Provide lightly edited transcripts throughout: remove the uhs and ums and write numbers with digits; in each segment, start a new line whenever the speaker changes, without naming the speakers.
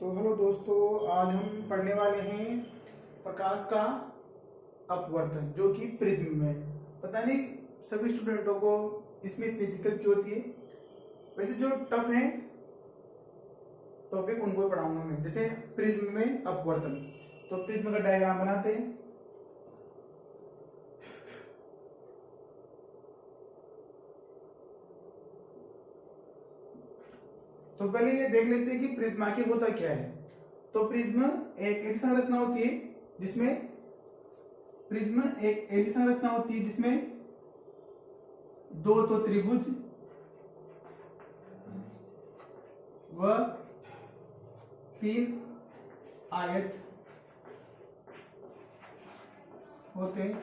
तो हेलो दोस्तों, आज हम पढ़ने वाले हैं प्रकाश का अपवर्तन जो कि प्रिज्म में। पता नहीं सभी स्टूडेंटों को इसमें इतनी दिक्कत क्यों होती है। वैसे जो टफ है टॉपिक उनको पढ़ाऊंगा मैं। जैसे प्रिज्म में अपवर्तन, तो प्रिज्म का डायग्राम बनाते हैं। तो पहले ये देख लेते हैं कि प्रिज्म आखिर होता क्या है। तो प्रिज्म एक ऐसी संरचना होती है जिसमें दो तो त्रिभुज व तीन आयत होते हैं।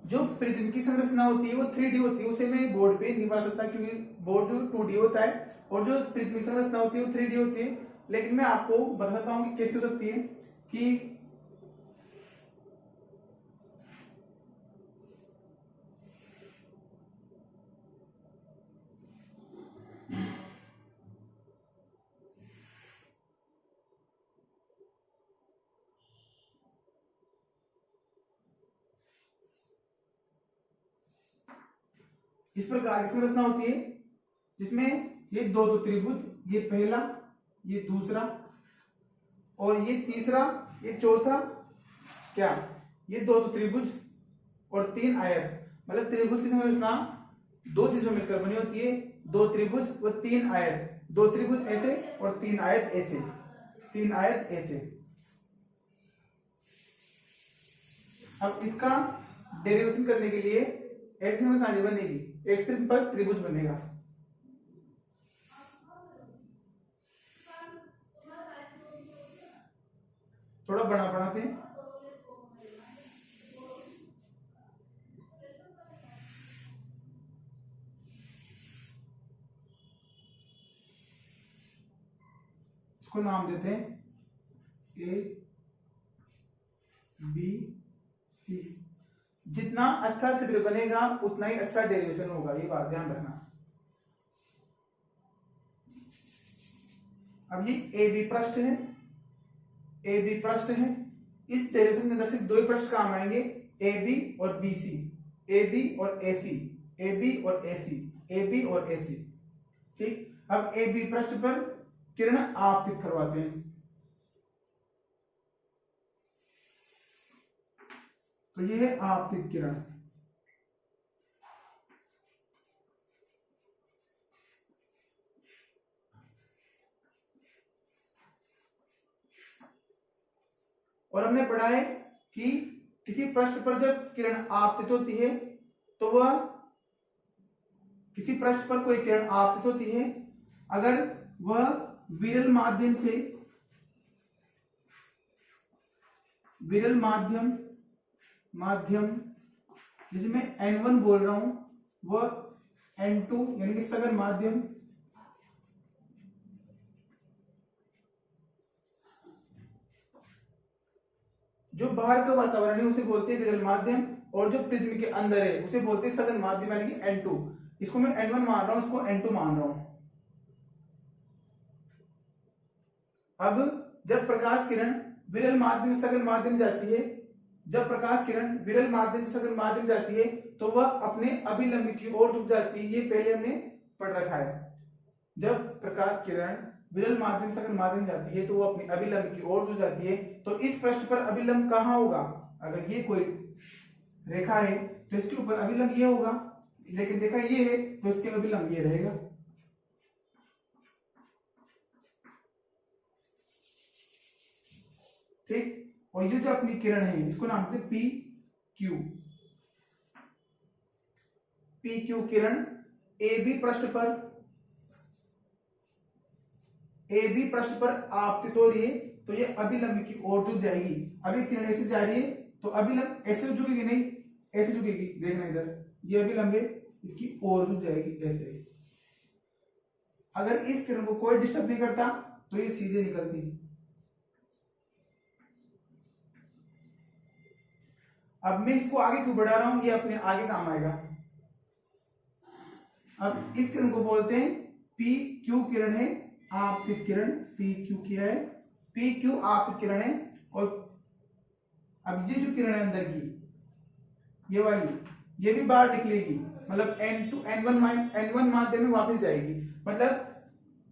जो प्रिज्म की संरचना होती है वो 3D होती है, उसे मैं बोर्ड पे नहीं बना सकता क्योंकि बोर्ड जो 2D होता है और जो प्रिज्म की संरचना होती है वो 3D होती है। लेकिन मैं आपको बताता हूं कि कैसे हो सकती है कि इस प्रकार की संरचना होती है जिसमें ये दो दो त्रिभुज, ये पहला, ये दूसरा और ये तीसरा, ये चौथा, क्या ये दो दो त्रिभुज और तीन आयत। मतलब त्रिभुज की संरचना दो चीजों मिलकर बनी होती है, दो त्रिभुज व तीन आयत। दो त्रिभुज ऐसे और तीन आयत ऐसे, तीन आयत ऐसे। अब इसका डेरिवेशन करने के लिए ऐसी संरचना नहीं बनेगी, एक सिंपल त्रिभुज बनेगा। थोड़ा बड़ा बनाते हैं। इसको नाम देते हैं ए बी सी। जितना अच्छा चित्र बनेगा उतना ही अच्छा डेरिवेशन होगा, ये बात ध्यान रखना। अब ये ए बी पृष्ठ है, ए बी पृष्ठ है। इस डेरिवेशन के अंदर सिर्फ दो ही पृष्ठ काम आएंगे, ए बी और बी सी, ए बी और ए सी, ए बी और ए सी, ए बी और ए सी। ठीक, अब ए बी पृष्ठ पर किरण आपतित करवाते हैं। तो ये है आपतित किरण। और हमने पढ़ा है कि किसी पृष्ठ पर जब किरण आपतित होती है तो वह किसी पृष्ठ पर कोई किरण आपतित होती है, अगर वह विरल माध्यम जिसे मैं N1 बोल रहा हूं वह N2 यानी कि सघन माध्यम जो बाहर का वातावरण है उसे बोलते हैं विरल माध्यम, और जो प्रिज्म के अंदर है उसे बोलते हैं सघन माध्यम यानी कि N2। इसको मैं N1 मान रहा हूं, इसको N2 मान रहा हूं। अब जब प्रकाश किरण विरल माध्यम से सघन माध्यम जाती है, जब प्रकाश किरण विरल माध्यम से सघन माध्यम जाती है तो वह अपने अभिलंब की ओर झुक जाती है। ये पहले हमने पढ़ रखा है। जब प्रकाश किरण विरल माध्यम से सघन माध्यम जाती है तो वह अपने अभिलंब की ओर झुक जाती है। तो इस पृष्ठ पर अभिलंब कहां होगा? अगर ये कोई रेखा है तो इसके ऊपर अभिलंब ये होगा, लेकिन रेखा ये है तो इसके अभिलंब ये रहेगा। ठीक, और ये जो अपनी किरण है इसको नाम देते पी क्यू। पी क्यू किरण ए बी पृष्ठ पर आपतित हो रही है तो ये अभिलंब की ओर झुक जाएगी। अभी किरण ऐसे जा रही है तो अभिलंब ऐसे झुकेगी नहीं, ऐसे झुकेगी। देखना इधर, ये अभिलंब है, इसकी ओर झुक जाएगी ऐसे। अगर इस किरण को कोई डिस्टर्ब नहीं करता तो ये सीधे निकलती है। अब मैं इसको आगे क्यों बढ़ा रहा हूं, ये अपने आगे काम आएगा। अब इस किरण को बोलते हैं पी क्यू किरण है, आपतित किरण पी क्यू किया है, पी क्यू आपतित किरण है। और अब ये जो किरण है अंदर की ये वाली, ये भी बाहर निकलेगी, मतलब N2 N1 माध्यम में वापस जाएगी। मतलब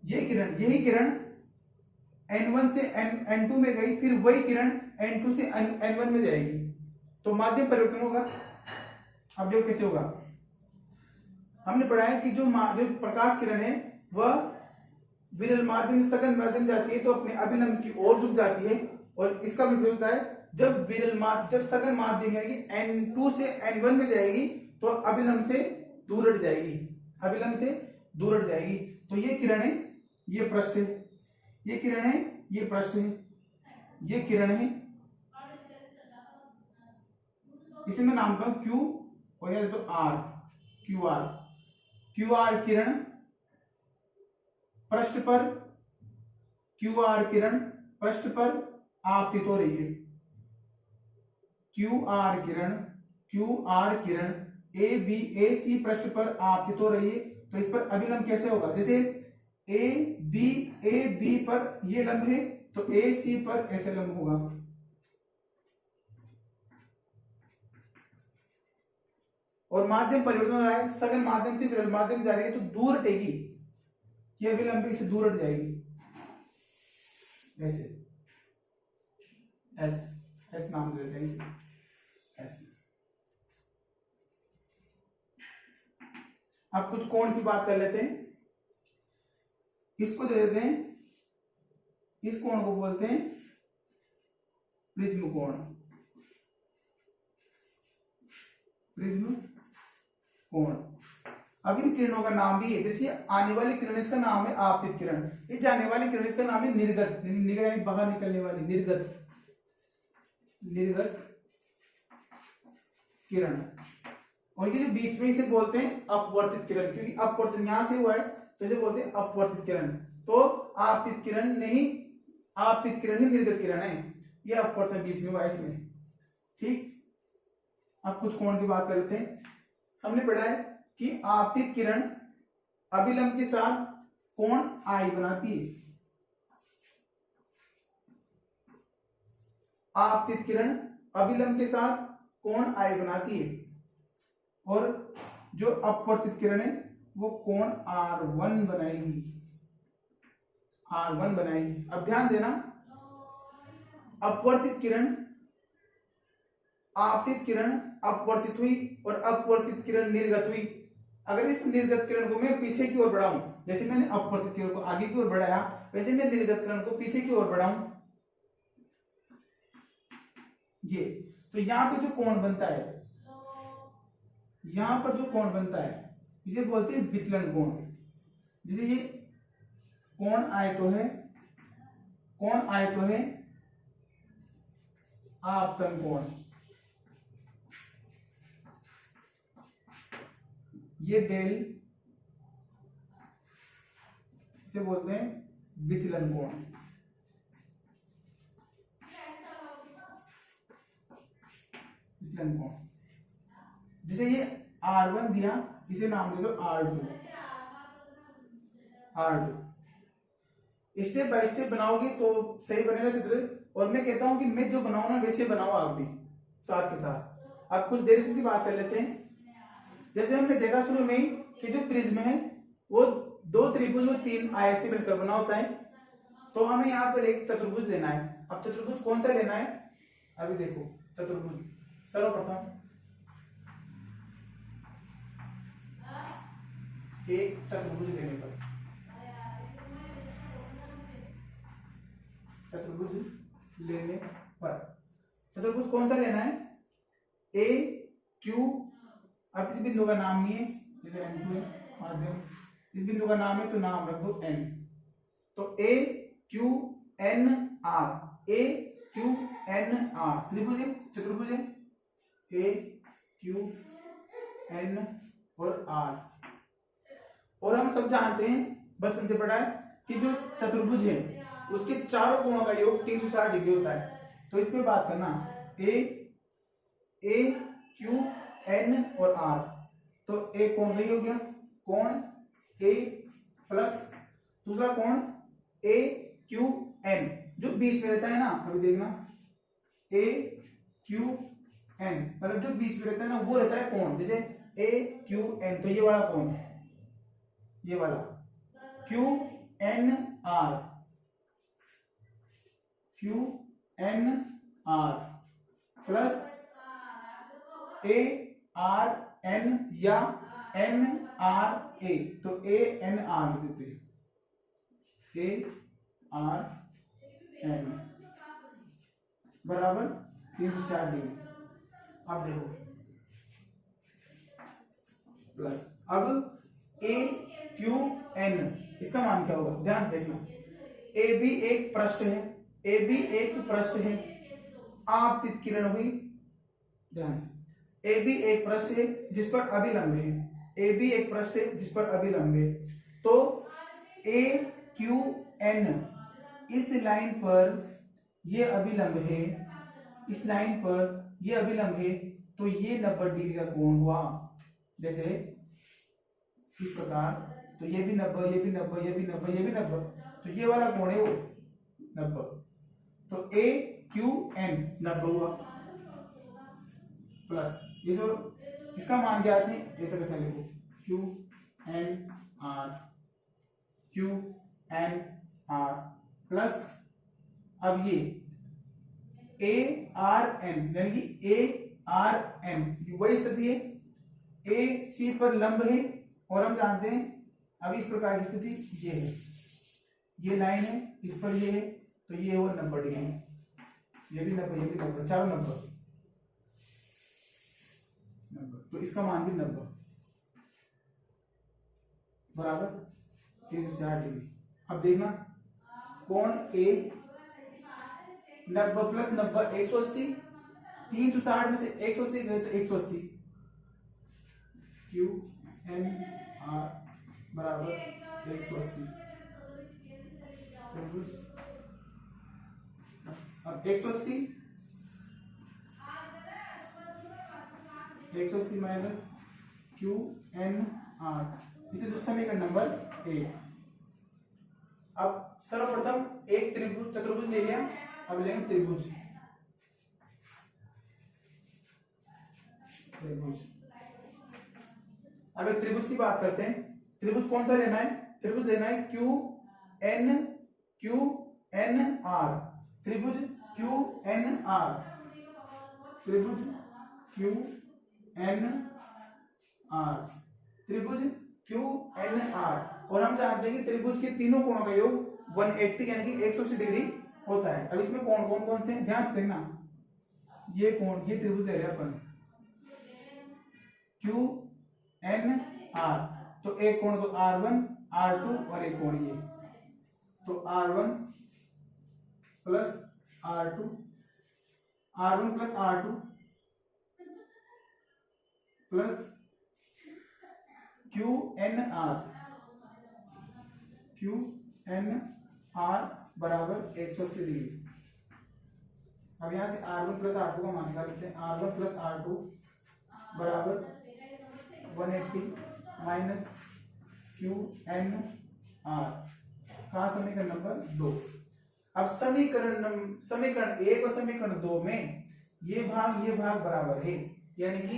ये किरण, यही किरण N1 से N2 में गई, फिर वही किरण N2 से N1 में जाएगी, तो माध्यम परिवर्तन होगा। अब देखो कैसे होगा। हमने पढ़ा है कि जो प्रकाश किरण है वह विरल माध्यम से सघन माध्यम जाती है तो अपने अभिलंब की ओर झुक जाती है, और इसका विपरीत होता है जब सघन माध्यम है कि N2 से N1 में जाएगी तो अभिलंब से दूर हट जाएगी, अभिलंब से दूर हट जाएगी। तो ये किरण है, ये पृष्ठ है, ये किरण है, ये पृष्ठ है, ये किरण है, इसे मैं नाम दूंगा Q और यह तो R, क्यू आर किरण पृष्ठ पर, क्यू आर किरण पृष्ठ पर आपतित हो रही है। क्यू आर किरण ए सी पृष्ठ पर आपतित हो रही है, तो इस पर अभिलंब कैसे होगा? जैसे ए बी पर ये लंब है तो ए सी पर ऐसे लंब होगा। और माध्यम परिवर्तन हो रहा है, सघन माध्यम से विरल माध्यम जा रही है तो दूर हटेगी, ये अभिलंब इससे दूर हट जाएगी, ऐसे एस नाम दे देते हैं इसे एस। अब कुछ कोण की बात कर लेते हैं, इसको दे देते हैं, इस कोण को बोलते हैं प्रिज्म कोण, प्रिज्म कोण। अब इन किरणों का नाम भी है, जैसे आने वाली किरण इसका नाम है आपतित किरण, ये जाने वाली किरण इसका नाम है निर्गत, यानी बाहर निकलने वाली निर्गत किरण। और ये जो बीच में इसे बोलते हैं अपवर्तित किरण, क्योंकि अपवर्तन यहां से हुआ है तो इसे बोलते हैं अपवर्तित किरण। तो आपतित किरण नहीं, आपतित किरण ही निर्गत किरण है, ये अपवर्तन बीच में हुआ है इसमें, ठीक। अब कुछ कोण की बात कर लेते हैं। हमने पढ़ा है कि आपतित किरण अभिलंब के साथ कोण आई बनाती है, आपतित किरण अभिलंब के साथ कोण आई बनाती है, और जो अपवर्तित किरण है वो कोण R1 बनाएगी, R1 बनाएगी। अब ध्यान देना, अपवर्तित किरण, आपतित किरण अपवर्तित हुई और अपवर्तित किरण निर्गत हुई। अगर इस निर्गत किरण को मैं पीछे की ओर बढ़ाऊं, जैसे मैंने अपवर्तित किरण को आगे की ओर बढ़ाया, वैसे मैं निर्गत किरण को पीछे की ओर बढ़ाऊं, ये तो यहां पे जो कोण बनता है, यहां पर जो कोण बनता है इसे बोलते हैं विचलन कोण। जैसे ये कोण आयतो है, कोण आयतो है आपतन कोण, ये डेल, इसे बोलते हैं विचलन कोण। विचलन कोण, जैसे ये R1 दिया, इसे नाम दे दो R2। स्टेप बाय स्टेप बनाओगे तो सही बनेगा चित्र, और मैं कहता हूं कि मैं जो बनाऊं ना वैसे बनाओ आप भी साथ के साथ। अब कुछ देर से बात कर लेते हैं। जैसे हमने देखा शुरू में ही कि जो प्रिज्म है वो दो त्रिभुज और तीन आयत से मिलकर बना होता है, तो हमें यहाँ पर एक चतुर्भुज लेना है। अब चतुर्भुज कौन सा लेना है, अभी देखो चतुर्भुज सर्वप्रथम एक चतुर्भुज लेने पर, चतुर्भुज लेने पर चतुर्भुज कौन सा लेना है, ए क्यू। अब इस बिंदु का नाम नहीं है, जैसे N2 है माध्यम, इस बिंदु का नाम है तो नाम रख दो N। तो ए Q N R, A Q N are त्रिभुज है, चतुर्भुज है, ए क्यू एन और आर। और हम सब जानते हैं, बचपन से पढ़ा है कि जो चतुर्भुज है उसके चारों कोणों का योग 360 डिग्री होता है। तो इसमें बात करना ए क्यू एन और आर, तो एक कोण वही हो गया, कोण ए प्लस दूसरा कोण ए क्यू एन, जो बीच में रहता है ना, अभी देखना, ए क्यू एन मतलब जो बीच में रहता है ना वो रहता है कोण। जैसे ए क्यू एन, तो ये वाला कोण, ये वाला Q N R, Q N R plus A R N या एन आर ए, तो ए एन आर देते हैं, ए आर एन बराबर 360 डिग्री। अब देखो प्लस, अब ए क्यू एन, इसका मान क्या होगा, ध्यान से देखना। ए बी एक पृष्ठ है, ए बी एक पृष्ठ है, आपतित किरण हुई, ध्यान से, ए बी एक पृष्ठ है जिस पर अभिलंब है, ए बी एक पृष्ठ है जिस पर अभिलंब है, तो ए क्यू एन इस लाइन पर ये अभिलंब है, इस लाइन पर ये अभिलंब है, तो ये 90 डिग्री का कोण हुआ। जैसे इस प्रकार, तो ये भी 90, ये भी 90, ये भी 90, ये भी 90, तो ये वाला कोण है वो 90, तो ए क्यू एन 90 हुआ प्लस इसका मान क्या आपने ऐसा कैसे लिखो, Q N R, Q N R plus, अब ये ए आर एन यानी कि ए आर एन वही स्थिति है, ए सी पर लंब है और हम जानते हैं अभी इस प्रकार की स्थिति ये है, ये लाइन है, इस पर ये है, तो ये हुआ 90 डिग्री, ये भी 90, ये भी 90, चारों 90, तो इसका मान भी 90 बराबर 360 डिग्री। अब देखना कोण ए 90 प्लस 90 180, 360 में से 180 गए तो 180, क्यू एन आर बराबर 180, अब 180 माइनस क्यू एन आर, इसे जो समीकरण नंबर 1। अब सर्वप्रथम एक त्रिभुज चतुर्भुज ले लिया, अब लेंगे त्रिभुज, अब एक त्रिभुज की बात करते हैं। त्रिभुज कौन सा लेना है, त्रिभुज लेना है क्यू एन आर, त्रिभुज क्यू एन आर, त्रिभुज क्यू एन आर, त्रिभुज क्यू एन आर, और हम जानते हैं कि त्रिभुज के तीनों कोणों का योग 180 यानी कि 180 डिग्री होता है। अब इसमें कोण कौन कौन से, ध्यान से देखना, ये कोण, ये त्रिभुज ले रहे हैं अपन क्यू एन आर, तो एक कोण तो R1 R2 और एक कोण ये, तो R1 plus R2, R1 plus R2 plus Q N R बराबर 180 डिग्री। अब यहां से R1 प्लस R2 का मान निकाल लेते हैं, R1 प्लस R2 बराबर 180 माइनस क्यू एन आर, कहा समीकरण नंबर 2। अब समीकरण 1 और समीकरण 2 में ये भाग बराबर है, यानी कि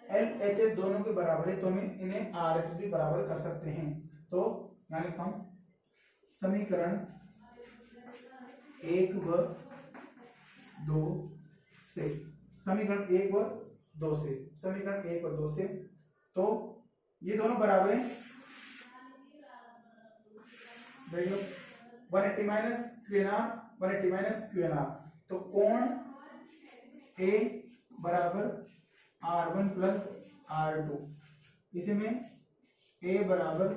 एल एच एस दोनों के बराबर है, तो हम इन्हें आर एच एस भी बराबर कर सकते हैं। तो यहाँ लिखता हूं समीकरण 1 व 2 से, समीकरण 1 व 2 से, समीकरण 1 और 2 से, तो ये दोनों बराबर हैं, देख लो 180 minus Q N R, 180 minus Q N R, तो कोण ए बराबर R1 प्लस R2, इसमें a बराबर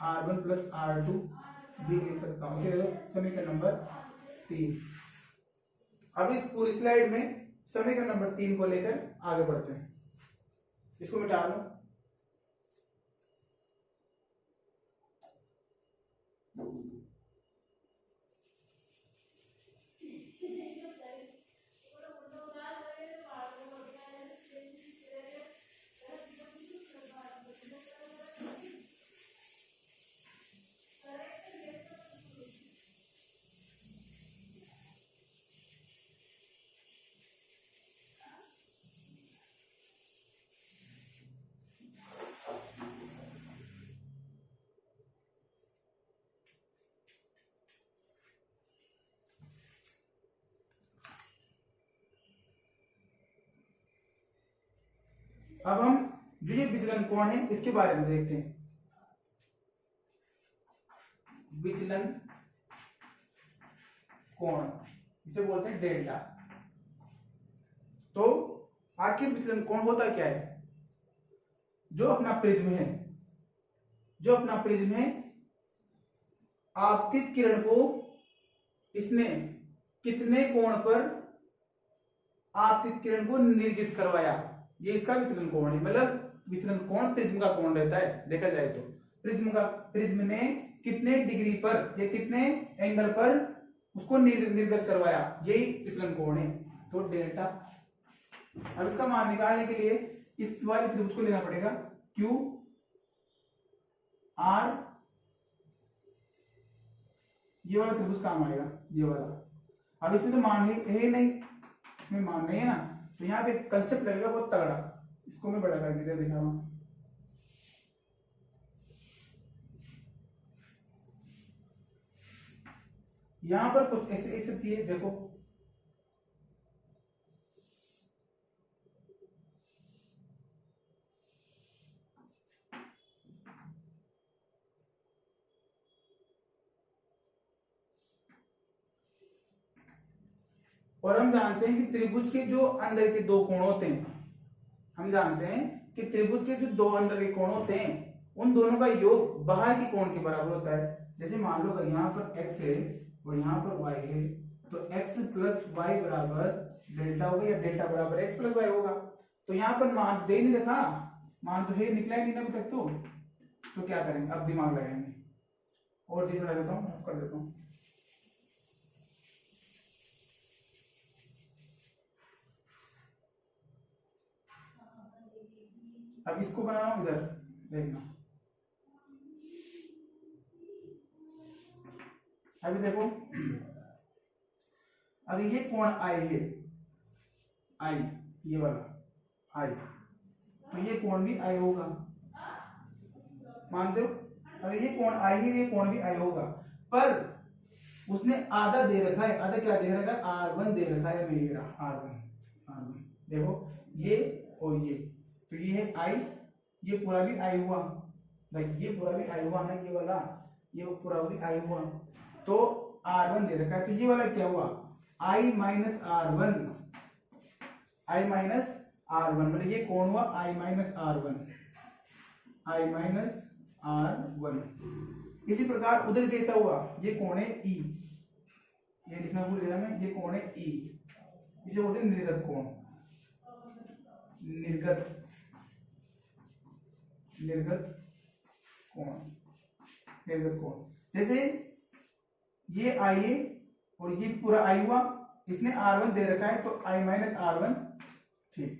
R1 प्लस R2 भी लिख सकता हूँ, समीकरण नंबर 3। अब इस पूरी स्लाइड में समीकरण नंबर 3 को लेकर आगे बढ़ते हैं, इसको मिटा लो। अब हम जो ये विचलन कोण है इसके बारे में देखते हैं। विचलन कोण इसे बोलते हैं डेल्टा। तो आखिर विचलन कोण होता क्या है? जो अपना प्रिज्म है आपतित किरण को इसने कितने कोण पर आपतित किरण को निर्जित करवाया, ये इसका विचलन कोण है। मतलब विचलन कोण प्रिज्म का कोण रहता है। देखा जाए तो प्रिज्म ने कितने डिग्री पर या कितने एंगल पर उसको निर्गत करवाया, यही विचलन कोण है। तो डेल्टा। अब इसका मान निकालने के लिए इस वाले त्रिभुज को लेना पड़ेगा क्यू आर, ये वाला त्रिभुज काम आएगा, ये वाला। अब इसमें तो मान है नहीं, इसमें मान नहीं है ना, तो यहाँ पे कंसेप्ट लगेगा बहुत तगड़ा। इसको मैं बड़ा करके दिखा रहा हूं। यहां पर कुछ ऐसे स्थिति है, देखो और हम जानते हैं कि त्रिभुज के जो अंदर के दो कोण होते हैं, हम जानते हैं कि त्रिभुज के जो दो अंदर के कोण होते हैं उन दोनों का योग बाहर के कोण के बराबर होता है। जैसे मान लो अगर यहाँ पर x है और यहाँ पर y है, तो x प्लस वाई बराबर डेल्टा होगा या डेल्टा बराबर x प्लस वाई होगा। तो यहाँ पर मान दे नहीं रखा, मान तो है निकला ही नहीं अभी तक। तो क्या करेंगे, अब दिमाग लगाएंगे और चीज बना देता हूँ, ऑफ कर देता हूँ। अब इसको बना रहा हूं, इधर देखना। अभी देखो, अभी ये कोण आई है, आई ये वाला आई, तो ये कोण भी आई होगा, मानते हो? अगर ये कोण आई है, ये कोण भी आई होगा, पर उसने आधा दे रखा है। आधा क्या दे रखा है? R1 दे रखा है मेरा, R1। देखो ये और ये, तो ये है आई, ये पूरा भी आई हुआ भाई, ये पूरा भी आई हुआ ना, ये वाला ये पूरा भी आई हुआ, तो R1 दे रखा है। तो ये वाला क्या हुआ? I minus R1, I minus R1, मतलब ये कौन हुआ? I minus R1, I minus R1। इसी प्रकार उधर भी ऐसा हुआ, ये कौन है? E, ये लिखना भूल गया मैं, ये कौन है? E, इसे बोलते हैं निर्गत कोण। निर्गत कोण। जैसे ये आई है और ये पूरा आई हुआ, इसने R1 दे रखा है, तो I माइनस R1, ठीक।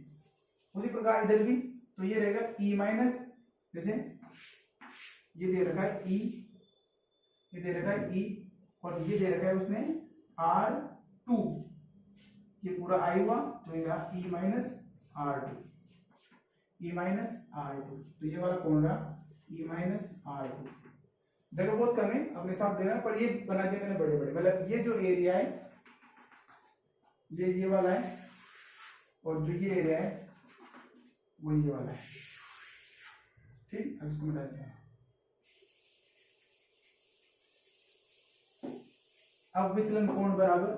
उसी प्रकार इधर भी, तो ये रहेगा E माइनस, जैसे ये दे रखा है E, ये दे रखा है E, और ये दे रखा है उसने R2, ये पूरा आई हुआ, तो ये रहा E minus R2, E minus R2। तो ये वाला कौन रहा? E minus R2। जगह बहुत कम है, अपने साथ देना, पर ये बना दिया मैंने बड़े बड़े। मतलब ये जो एरिया है ये वाला है, और जो ये एरिया है वो ये वाला है, ठीक। अब इसको मिला देते हैं। अब विचलन कोण बराबर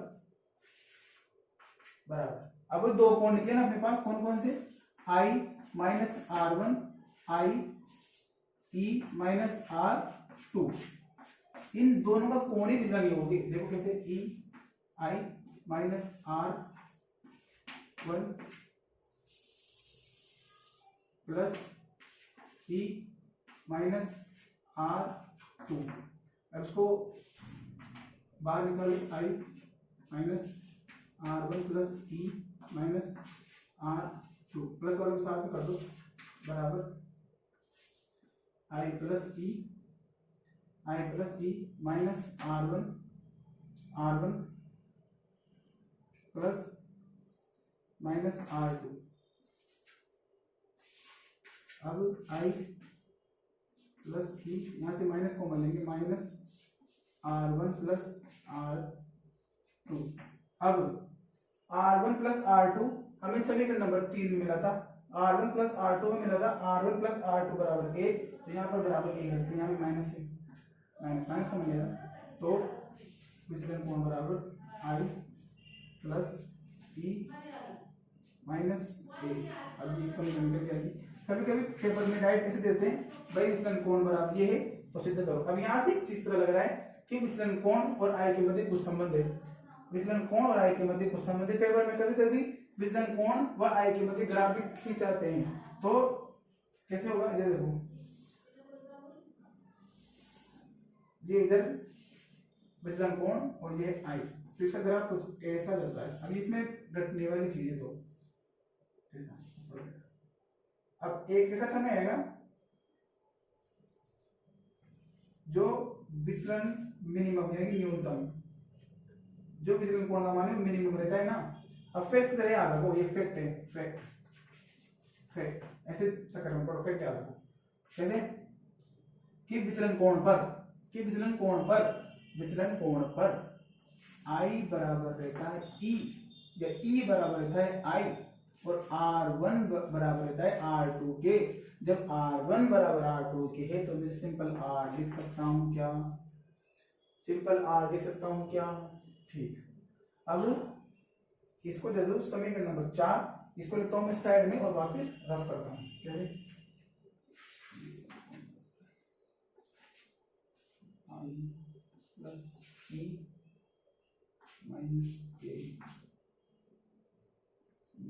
अब दो कोण निकले ना अपने पास, कौन कौन से? I minus R1, I E minus R2, इन दोनों का कोण ही विचलन होगी। देखो कैसे, E I minus R1 plus E minus R2। अब इसको बाहर निकालो, I minus R1 plus E minus R2, plus वाले को साथ में कर दो, बराबर I plus E minus R1 plus minus R2। अब I प्लस E, यहां से माइनस को मिलेंगे, माइनस R1 प्लस R2। अब R1 प्लस R2 हमें समीकरण नंबर 3 मिला था, R1 प्लस R2 में मिला था R1 प्लस R2 बराबर 1, तो यहाँ पर बराबर 1 रखते हैं, यहाँ पे माइनस है, माइनस माइनस को मिलेगा, तो विचलन कोण बराबर I प्लस E माइनस ए। अब ये समझ में निकल गया। कभी कभी पेपर में डायरेक्ट ऐसे देते हैं, भाई विचलन कोण बराबर ये है तो सिद्ध करो। अब यहाँ से चित्र लग रहा है कि विचलन कोण और आय के मध्य कुछ संबंध है, विचलन कोण और आय के मध्य कुछ संबंध है। पेपर में कभी कभी विचलन कोण व आय के मध्य ग्राफ भी खींचाते हैं, तो कैसे होगा, इधर देखो, ये इधर विचलन कोण और ये आय, तो इसका ग्राफ कुछ ऐसा चलता है। अब इसमें घटने वाली चीज है, तो ऐसा। अब एक ऐसा समय आएगा जो विचलन मिनिमम यानी न्यूनतम, जो विचलन कोण का मान है मिनिमम रहता है ना। अब फैक्ट तरह याद रखो, ये फैक्ट है, फैक्ट फैक्ट ऐसे चक्कर में पढ़ो, फैक्ट याद रखो कैसे कि विचलन कोण पर I बराबर रहता है E या E बराबर रहता है I और R1 बराबर रहता है R2 के। जब R1 बराबर R2 के है तो मैं सिंपल R लिख सकता हूं क्या, सिंपल R लिख सकता हूं क्या, ठीक। अब इसको दे दो समीकरण नंबर 4, इसको लिखता हूं मैं साइड में और वापस रफ करता हूं, कैसे, I plus E minus A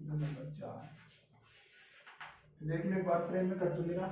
number 4। देख लो एक बार फ्रेम में कर दूंगा।